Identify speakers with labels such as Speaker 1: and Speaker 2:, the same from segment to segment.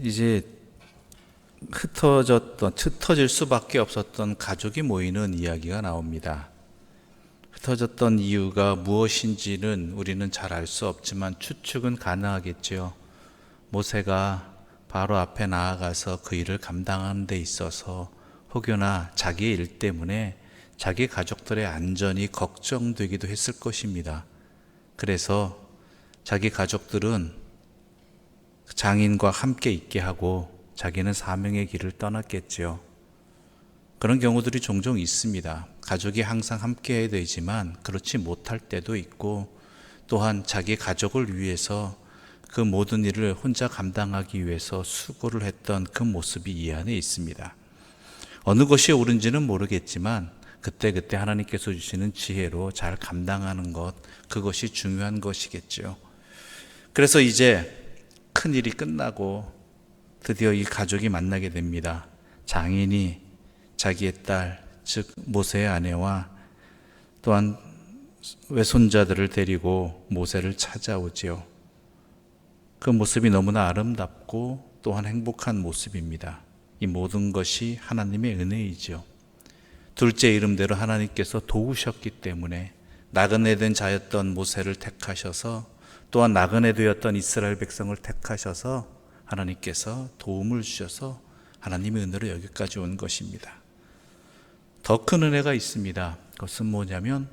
Speaker 1: 이제 흩어질 수밖에 없었던 가족이 모이는 이야기가 나옵니다. 흩어졌던 이유가 무엇인지는 우리는 잘 알 수 없지만 추측은 가능하겠죠. 모세가 바로 앞에 나아가서 그 일을 감당하는 데 있어서 혹여나 자기의 일 때문에 자기 가족들의 안전이 걱정되기도 했을 것입니다. 그래서 자기 가족들은 장인과 함께 있게 하고 자기는 사명의 길을 떠났겠지요. 그런 경우들이 종종 있습니다. 가족이 항상 함께 해야 되지만 그렇지 못할 때도 있고, 또한 자기 가족을 위해서 그 모든 일을 혼자 감당하기 위해서 수고를 했던 그 모습이 이 안에 있습니다. 어느 것이 옳은지는 모르겠지만 그때그때 하나님께서 주시는 지혜로 잘 감당하는 것, 그것이 중요한 것이겠죠. 그래서 이제 큰 일이 끝나고 드디어 이 가족이 만나게 됩니다. 장인이 자기의 딸, 즉 모세의 아내와 또한 외손자들을 데리고 모세를 찾아오지요. 그 모습이 너무나 아름답고 또한 행복한 모습입니다. 이 모든 것이 하나님의 은혜이죠. 둘째 이름대로 하나님께서 도우셨기 때문에 나그네 된 자였던 모세를 택하셔서, 또한 나그네 되었던 이스라엘 백성을 택하셔서 하나님께서 도움을 주셔서 하나님의 은혜로 여기까지 온 것입니다. 더 큰 은혜가 있습니다. 그것은 뭐냐면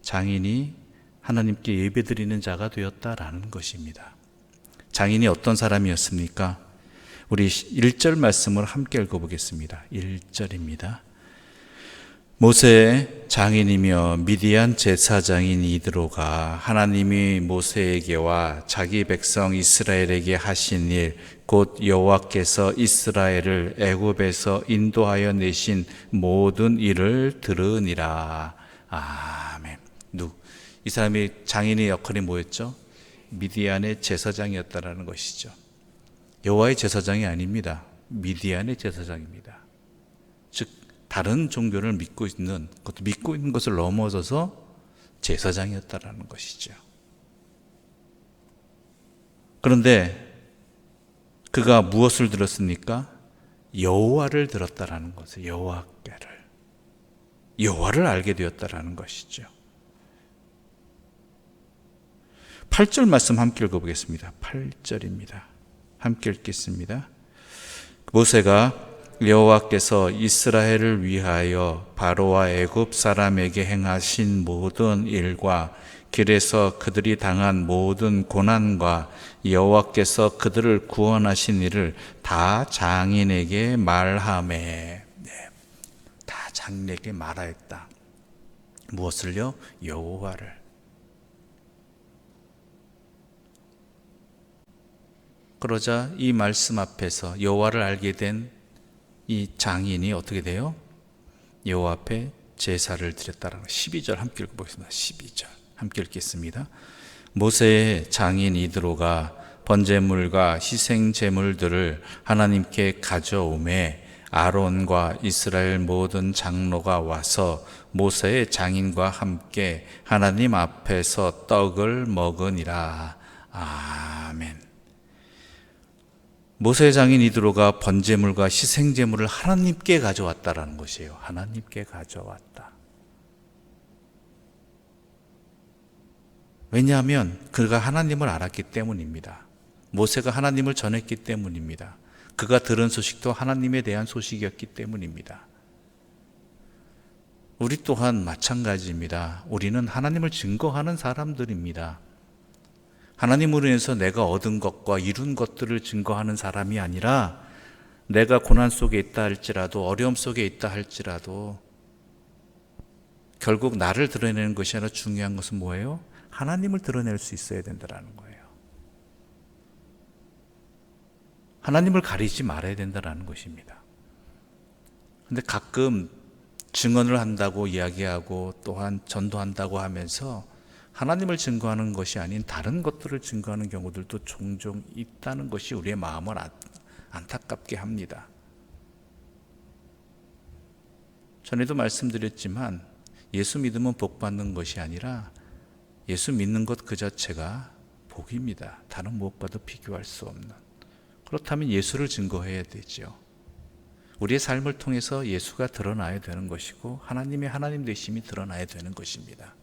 Speaker 1: 장인이 하나님께 예배드리는 자가 되었다라는 것입니다. 장인이 어떤 사람이었습니까? 우리 1절 말씀을 함께 읽어보겠습니다. 1절입니다. 모세의 장인이며 미디안 제사장인 이드로가 하나님이 모세에게와 자기 백성 이스라엘에게 하신 일, 곧 여호와께서 이스라엘을 애굽에서 인도하여 내신 모든 일을 들으니라. 아멘. 이 사람이 장인의 역할이 뭐였죠? 미디안의 제사장이었다라는 것이죠. 여호와의 제사장이 아닙니다. 미디안의 제사장입니다. 즉 다른 종교를 믿고 있는 것을 넘어서서 제사장이었다라는 것이죠. 그런데 그가 무엇을 들었습니까? 여호와를 들었다라는 것을, 여호와를 알게 되었다라는 것이죠. 8절 말씀 함께 읽어보겠습니다. 8절입니다. 함께 읽겠습니다. 모세가 여호와께서 이스라엘을 위하여 바로와 애굽 사람에게 행하신 모든 일과 길에서 그들이 당한 모든 고난과 여호와께서 그들을 구원하신 일을 다 장인에게 말하매. 다 장인에게 말하였다. 무엇을요? 여호와를. 그러자 이 말씀 앞에서 여호와를 알게 된 이 장인이 어떻게 돼요? 여호와 앞에 제사를 드렸다라는 12절 함께 읽어보겠습니다. 12절 함께 읽겠습니다. 모세의 장인 이드로가 번제물과 희생 제물들을 하나님께 가져오매 아론과 이스라엘 모든 장로가 와서 모세의 장인과 함께 하나님 앞에서 떡을 먹으니라. 아멘. 모세의 장인 이드로가 번제물과 희생제물을 하나님께 가져왔다라는 것이에요. 하나님께 가져왔다. 왜냐하면 그가 하나님을 알았기 때문입니다. 모세가 하나님을 전했기 때문입니다. 그가 들은 소식도 하나님에 대한 소식이었기 때문입니다. 우리 또한 마찬가지입니다. 우리는 하나님을 증거하는 사람들입니다. 하나님으로 인해서 내가 얻은 것과 이룬 것들을 증거하는 사람이 아니라, 내가 고난 속에 있다 할지라도, 어려움 속에 있다 할지라도 결국 나를 드러내는 것이 아니라 중요한 것은 뭐예요? 하나님을 드러낼 수 있어야 된다는 거예요. 하나님을 가리지 말아야 된다는 것입니다. 그런데 가끔 증언을 한다고 이야기하고 또한 전도한다고 하면서 하나님을 증거하는 것이 아닌 다른 것들을 증거하는 경우들도 종종 있다는 것이 우리의 마음을 안타깝게 합니다. 전에도 말씀드렸지만 예수 믿으면 복 받는 것이 아니라 예수 믿는 것 그 자체가 복입니다. 다른 무엇과도 비교할 수 없는. 그렇다면 예수를 증거해야 되죠. 우리의 삶을 통해서 예수가 드러나야 되는 것이고 하나님의 하나님 되심이 드러나야 되는 것입니다.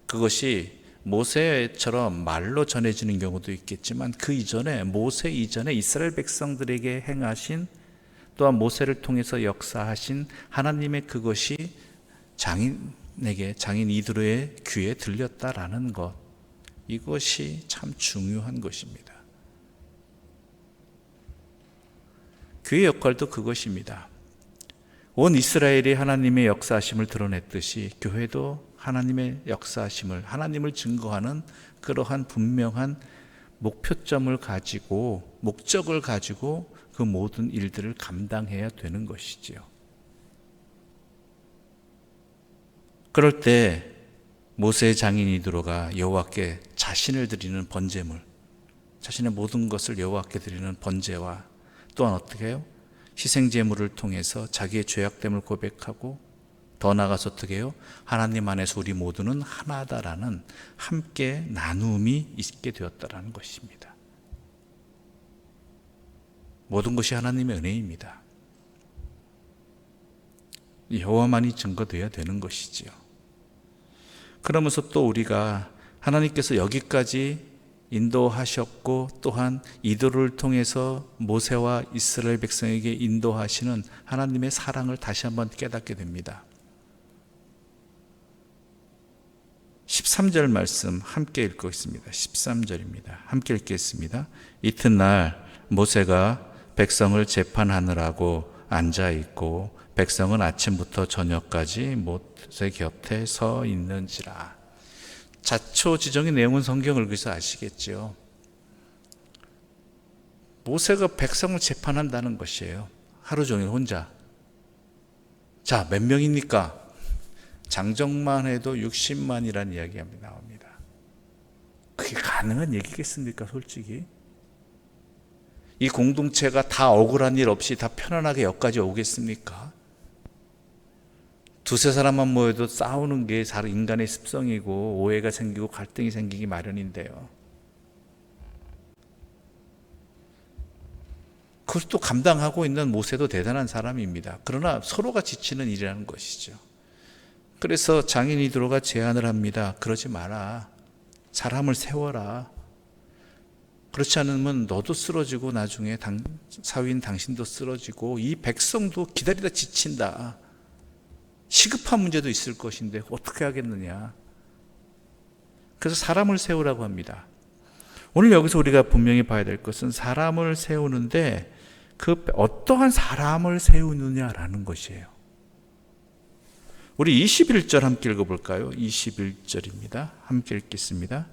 Speaker 1: 그것이 모세처럼 말로 전해지는 경우도 있겠지만 그 이전에 모세 이전에 이스라엘 백성들에게 행하신 또한 모세를 통해서 역사하신 하나님의 그것이 장인 이드로의 귀에 들렸다라는 것, 이것이 참 중요한 것입니다. 교회의 역할도 그것입니다. 온 이스라엘이 하나님의 역사하심을 드러냈듯이 교회도 하나님의 역사하심을, 하나님을 증거하는 그러한 분명한 목표점을 가지고, 목적을 가지고 그 모든 일들을 감당해야 되는 것이지요. 그럴 때 모세의 장인 이드로가 여호와께 자신을 드리는 번제물, 자신의 모든 것을 여호와께 드리는 번제와 또한 어떻게 해요? 희생제물을 통해서 자기의 죄악됨을 고백하고 더 나아가서 어떻게 해요? 하나님 안에서 우리 모두는 하나다라는 함께 나눔이 있게 되었다라는 것입니다. 모든 것이 하나님의 은혜입니다. 여호와만이 증거되어야 되는 것이지요. 그러면서 또 우리가 하나님께서 여기까지 인도하셨고 또한 이드로를 통해서 모세와 이스라엘 백성에게 인도하시는 하나님의 사랑을 다시 한번 깨닫게 됩니다. 13절 말씀 함께 읽겠습니다. 13절입니다. 함께 읽겠습니다. 이튿날 모세가 백성을 재판하느라고 앉아있고 백성은 아침부터 저녁까지 모세 곁에 서 있는지라. 자초지종의 내용은 성경을 읽어서 아시겠죠. 모세가 백성을 재판한다는 것이에요. 하루 종일 혼자. 자, 몇 명입니까? 장정만 해도 60만이라는 이야기가 나옵니다. 그게 가능한 얘기겠습니까, 솔직히? 이 공동체가 다 억울한 일 없이 다 편안하게 여기까지 오겠습니까? 두세 사람만 모여도 싸우는 게 인간의 습성이고 오해가 생기고 갈등이 생기기 마련인데요. 그걸 또 감당하고 있는 모세도 대단한 사람입니다. 그러나 서로가 지치는 일이라는 것이죠. 그래서 장인 이드로가 제안을 합니다. 그러지 마라. 사람을 세워라. 그렇지 않으면 너도 쓰러지고 나중에 사위인 당신도 쓰러지고 이 백성도 기다리다 지친다. 시급한 문제도 있을 것인데 어떻게 하겠느냐. 그래서 사람을 세우라고 합니다. 오늘 여기서 우리가 분명히 봐야 될 것은 사람을 세우는데 그 어떠한 사람을 세우느냐라는 것이에요. 우리 21절 함께 읽어볼까요? 21절입니다. 함께 읽겠습니다.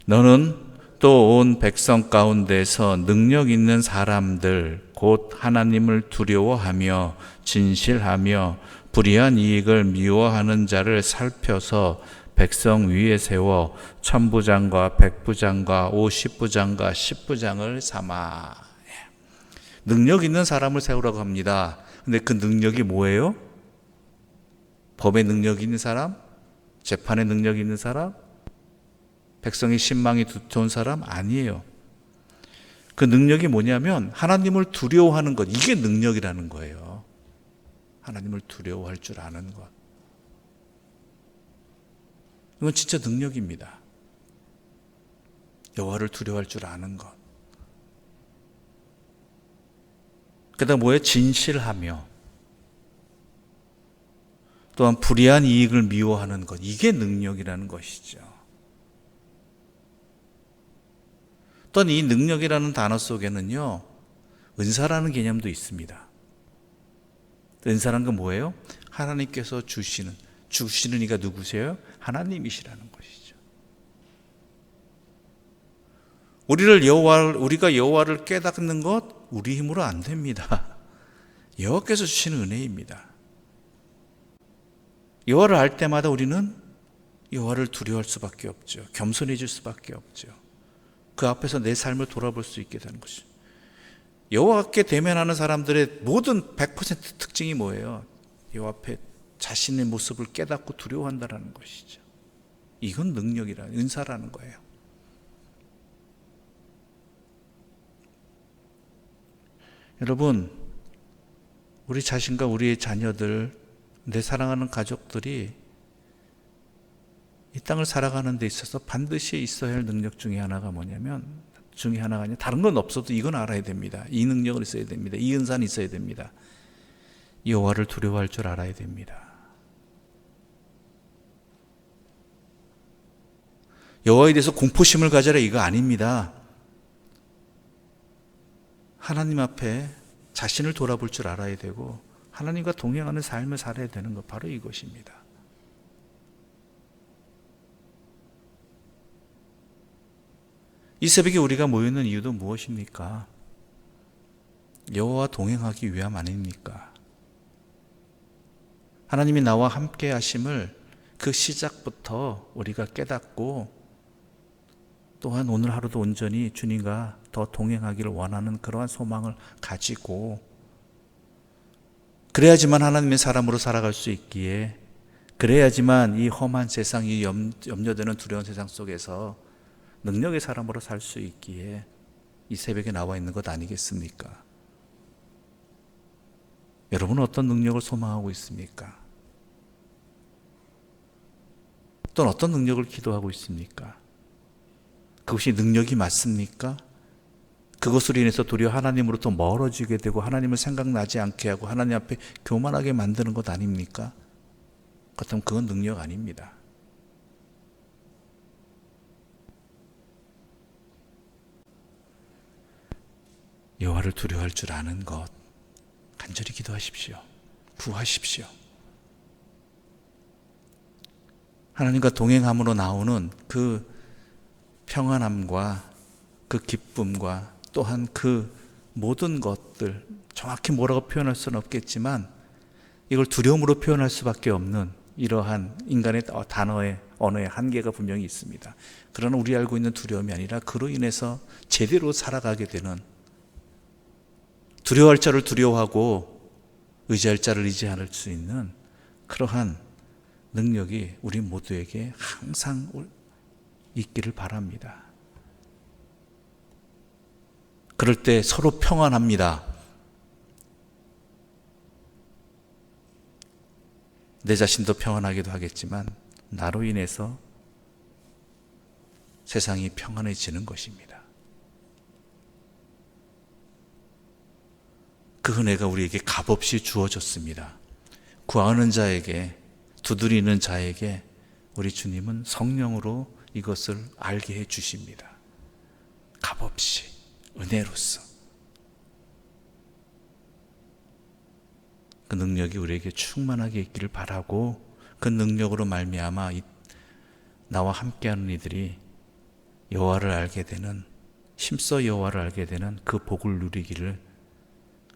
Speaker 1: 너는 또 온 백성 가운데서 능력 있는 사람들 곧 하나님을 두려워하며 진실하며 불의한 이익을 미워하는 자를 살펴서 백성 위에 세워 천부장과 백부장과 50부장과 10부장을 삼아. 능력 있는 사람을 세우라고 합니다. 근데 그 능력이 뭐예요? 법의 능력이 있는 사람? 재판의 능력이 있는 사람? 백성의 신망이 두터운 사람? 아니에요. 그 능력이 뭐냐면 하나님을 두려워하는 것. 이게 능력이라는 거예요. 하나님을 두려워할 줄 아는 것. 이건 진짜 능력입니다. 여호와를 두려워할 줄 아는 것. 그다음 뭐예요? 진실하며 또한 불의한 이익을 미워하는 것. 이게 능력이라는 것이죠. 또한 이 능력이라는 단어 속에는요, 은사라는 개념도 있습니다. 은사라는 건 뭐예요? 하나님께서 주시는 이가 누구세요? 하나님이시라는 것이죠. 우리가 여호와를 깨닫는 것 우리 힘으로 안 됩니다. 여호와께서 주시는 은혜입니다. 여호와를 알 때마다 우리는 여호와를 두려워할 수밖에 없죠. 겸손해질 수밖에 없죠. 그 앞에서 내 삶을 돌아볼 수 있게 되는 것이죠. 여호와께 대면하는 사람들의 모든 100% 특징이 뭐예요? 여호와 앞에 자신의 모습을 깨닫고 두려워한다는 것이죠. 이건 은사라는 거예요. 여러분, 우리 자신과 우리의 자녀들, 내 사랑하는 가족들이 이 땅을 살아가는 데 있어서 반드시 있어야 할 능력 중에 하나가 뭐냐면, 중에 하나가 아니라 다른 건 없어도 이건 알아야 됩니다. 이 능력은 있어야 됩니다. 이 은사는 있어야 됩니다. 여호와를 두려워할 줄 알아야 됩니다. 여호와에 대해서 공포심을 가져라 이거 아닙니다. 하나님 앞에 자신을 돌아볼 줄 알아야 되고 하나님과 동행하는 삶을 살아야 되는 것, 바로 이것입니다. 이 새벽에 우리가 모여있는 이유도 무엇입니까? 여호와와 동행하기 위함 아닙니까? 하나님이 나와 함께 하심을 그 시작부터 우리가 깨닫고, 또한 오늘 하루도 온전히 주님과 더 동행하기를 원하는 그러한 소망을 가지고, 그래야지만 하나님의 사람으로 살아갈 수 있기에, 그래야지만 이 험한 세상, 이 염려되는 두려운 세상 속에서 능력의 사람으로 살 수 있기에 이 새벽에 나와 있는 것 아니겠습니까? 여러분은 어떤 능력을 소망하고 있습니까? 또는 어떤 능력을 기도하고 있습니까? 그것이 능력이 맞습니까? 그것으로 인해서 도리어 하나님으로부터 멀어지게 되고 하나님을 생각나지 않게 하고 하나님 앞에 교만하게 만드는 것 아닙니까? 그렇다면 그건 능력 아닙니다. 여호와를 두려워할 줄 아는 것, 간절히 기도하십시오. 구하십시오. 하나님과 동행함으로 나오는 그 평안함과 그 기쁨과 또한 그 모든 것들, 정확히 뭐라고 표현할 수는 없겠지만 이걸 두려움으로 표현할 수밖에 없는 이러한 인간의 단어의 언어의 한계가 분명히 있습니다. 그러나 우리 알고 있는 두려움이 아니라 그로 인해서 제대로 살아가게 되는, 두려워할 자를 두려워하고 의지할 자를 의지할 수 있는 그러한 능력이 우리 모두에게 항상 있기를 바랍니다. 그럴 때 서로 평안합니다. 내 자신도 평안하기도 하겠지만 나로 인해서 세상이 평안해지는 것입니다. 그 은혜가 우리에게 값없이 주어졌습니다. 구하는 자에게, 두드리는 자에게 우리 주님은 성령으로 이것을 알게 해 주십니다. 값없이, 은혜로서. 그 능력이 우리에게 충만하게 있기를 바라고, 그 능력으로 말미암아 나와 함께하는 이들이 여호와를 알게 되는, 힘써 여호와를 알게 되는 그 복을 누리기를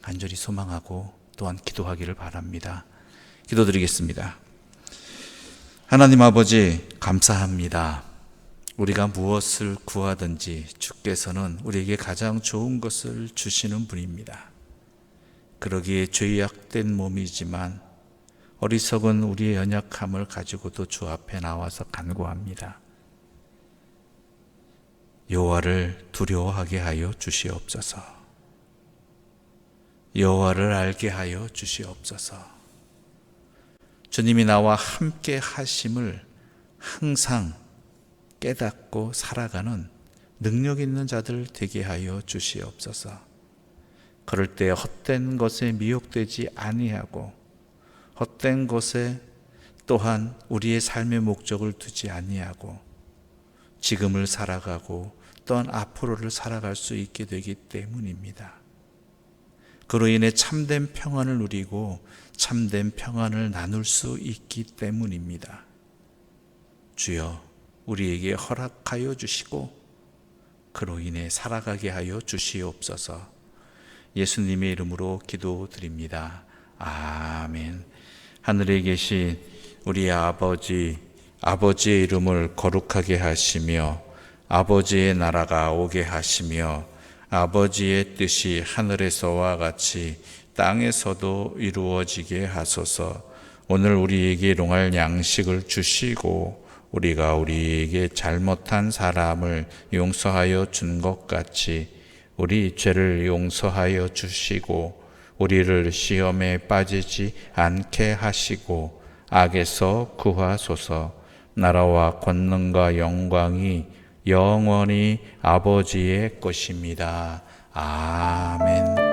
Speaker 1: 간절히 소망하고 또한 기도하기를 바랍니다. 기도드리겠습니다. 하나님 아버지, 감사합니다. 우리가 무엇을 구하든지 주께서는 우리에게 가장 좋은 것을 주시는 분입니다. 그러기에 죄악된 몸이지만 어리석은 우리의 연약함을 가지고도 주 앞에 나와서 간구합니다. 여호와를 두려워하게 하여 주시옵소서. 여호와를 알게 하여 주시옵소서. 주님이 나와 함께 하심을 항상 깨닫고 살아가는 능력 있는 자들 되게 하여 주시옵소서. 그럴 때 헛된 것에 미혹되지 아니하고 헛된 것에 또한 우리의 삶의 목적을 두지 아니하고 지금을 살아가고 또한 앞으로를 살아갈 수 있게 되기 때문입니다. 그로 인해 참된 평안을 누리고 참된 평안을 나눌 수 있기 때문입니다. 주여, 우리에게 허락하여 주시고 그로 인해 살아가게 하여 주시옵소서. 예수님의 이름으로 기도드립니다. 아멘. 하늘에 계신 우리 아버지, 아버지의 이름을 거룩하게 하시며 아버지의 나라가 오게 하시며 아버지의 뜻이 하늘에서와 같이 땅에서도 이루어지게 하소서. 오늘 우리에게 일용할 양식을 주시고 우리가 우리에게 잘못한 사람을 용서하여 준 것 같이 우리 죄를 용서하여 주시고 우리를 시험에 빠지지 않게 하시고 악에서 구하소서. 나라와 권능과 영광이 영원히 아버지의 것입니다. 아멘.